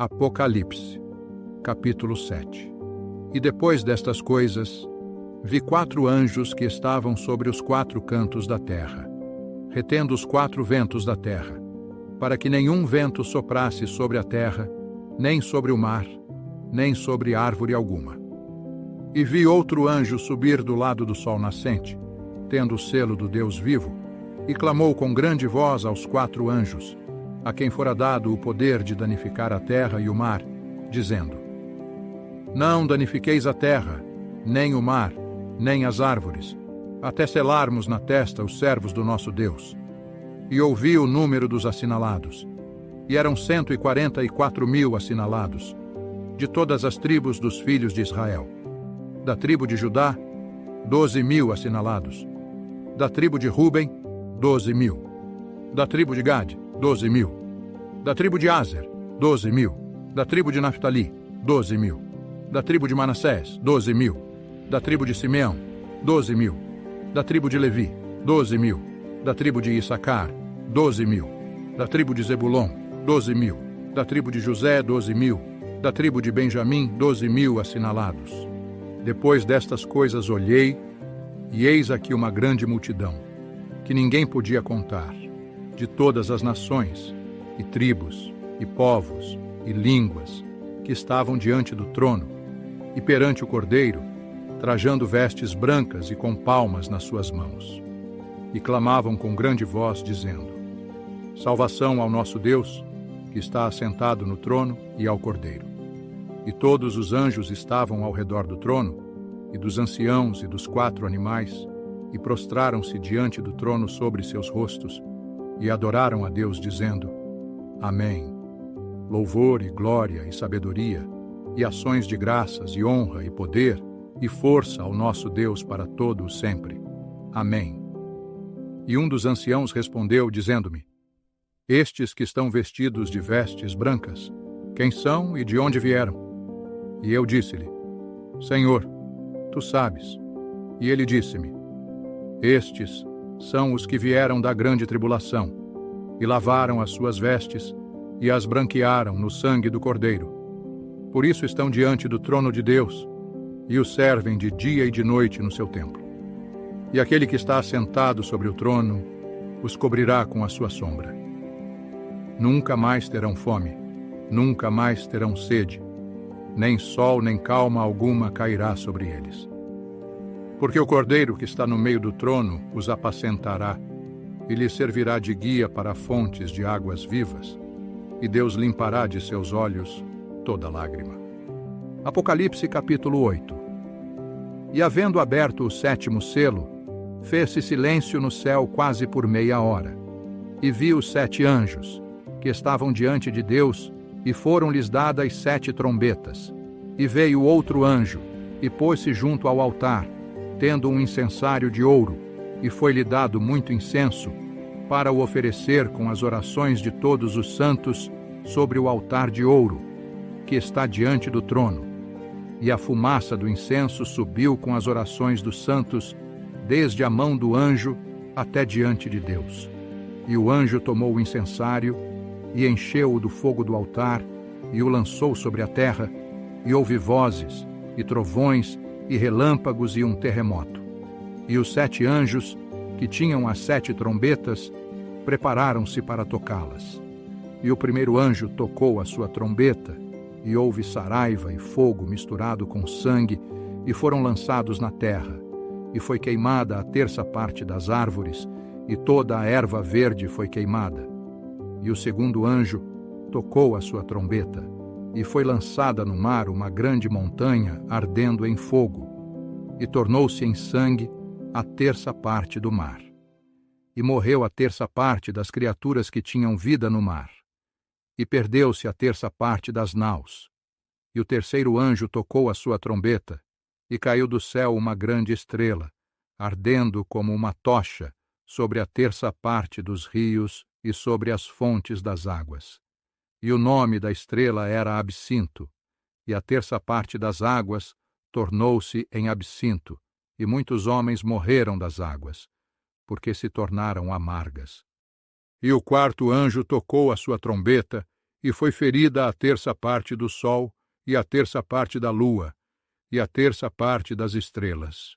Apocalipse, capítulo 7. E depois destas coisas, vi 4 anjos que estavam sobre os 4 cantos da terra, retendo os 4 ventos da terra, para que nenhum vento soprasse sobre a terra, nem sobre o mar, nem sobre árvore alguma. E vi outro anjo subir do lado do sol nascente, tendo o selo do Deus vivo, e clamou com grande voz aos 4 anjos, a quem fora dado o poder de danificar a terra e o mar, dizendo: Não danifiqueis a terra, nem o mar, nem as árvores, até selarmos na testa os servos do nosso Deus. E ouvi o número dos assinalados, e eram 144.000 assinalados, de todas as tribos dos filhos de Israel. Da tribo de Judá, 12.000 assinalados. Da tribo de Ruben, 12.000. Da tribo de Gade, 12.000. Da tribo de Aser, 12.000. Da tribo de Naftali, 12.000. Da tribo de Manassés, 12.000. Da tribo de Simeão, 12.000. Da tribo de Levi, 12.000. Da tribo de Issacar, 12.000. Da tribo de Zebulon, 12.000. Da tribo de José, 12.000. Da tribo de Benjamim, 12.000 assinalados. Depois destas coisas olhei, e eis aqui uma grande multidão, que ninguém podia contar, de todas as nações, e tribos, e povos, e línguas, que estavam diante do trono, e perante o Cordeiro, trajando vestes brancas e com palmas nas suas mãos. E clamavam com grande voz, dizendo: Salvação ao nosso Deus, que está assentado no trono, e ao Cordeiro. E todos os anjos estavam ao redor do trono, e dos anciãos e dos 4 animais, e prostraram-se diante do trono sobre seus rostos, e adoraram a Deus, dizendo: Amém. Louvor e glória e sabedoria, e ações de graças e honra e poder, e força ao nosso Deus para todo o sempre. Amém. E um dos anciãos respondeu, dizendo-me: Estes que estão vestidos de vestes brancas, quem são e de onde vieram? E eu disse-lhe: Senhor, tu sabes. E ele disse-me: Estes são os que vieram da grande tribulação, e lavaram as suas vestes, e as branquearam no sangue do Cordeiro. Por isso estão diante do trono de Deus, e o servem de dia e de noite no seu templo. E aquele que está assentado sobre o trono os cobrirá com a sua sombra. Nunca mais terão fome, nunca mais terão sede, nem sol nem calma alguma cairá sobre eles. Porque o Cordeiro que está no meio do trono os apacentará, e lhes servirá de guia para fontes de águas vivas, e Deus limpará de seus olhos toda lágrima. Apocalipse capítulo 8. E havendo aberto o 7º selo, fez-se silêncio no céu quase por meia hora. E vi os 7 anjos, que estavam diante de Deus, e foram-lhes dadas 7 trombetas. E veio outro anjo, e pôs-se junto ao altar, tendo um incensário de ouro, e foi-lhe dado muito incenso, para o oferecer com as orações de todos os santos sobre o altar de ouro, que está diante do trono. E a fumaça do incenso subiu com as orações dos santos, desde a mão do anjo até diante de Deus. E o anjo tomou o incensário, e encheu-o do fogo do altar, e o lançou sobre a terra, e houve vozes, e trovões, e relâmpagos, e um terremoto. E os 7 anjos, que tinham as 7 trombetas, prepararam-se para tocá-las. E o primeiro anjo tocou a sua trombeta, e houve saraiva e fogo misturado com sangue, e foram lançados na terra, e foi queimada a 1/3 parte das árvores, e toda a erva verde foi queimada. E o segundo anjo tocou a sua trombeta, e foi lançada no mar uma grande montanha ardendo em fogo, e tornou-se em sangue a 1/3 parte do mar. E morreu a 1/3 parte das criaturas que tinham vida no mar. E perdeu-se a 1/3 parte das naus. E o terceiro anjo tocou a sua trombeta, e caiu do céu uma grande estrela, ardendo como uma tocha, sobre a 1/3 parte dos rios e sobre as fontes das águas. E o nome da estrela era Absinto, e a 1/3 parte das águas tornou-se em absinto, e muitos homens morreram das águas, porque se tornaram amargas. E o 4º anjo tocou a sua trombeta, e foi ferida a terça parte do sol, e a terça parte da lua, e a terça parte das estrelas,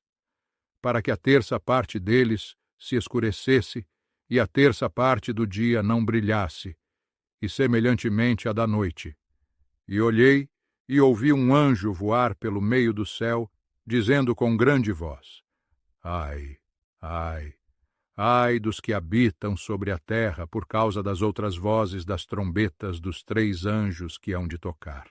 para que a terça parte deles se escurecesse, e a terça parte do dia não brilhasse, e semelhantemente a da noite. E olhei, e ouvi um anjo voar pelo meio do céu, dizendo com grande voz: Ai, ai, ai dos que habitam sobre a terra por causa das outras vozes das trombetas dos 3 anjos que hão de tocar.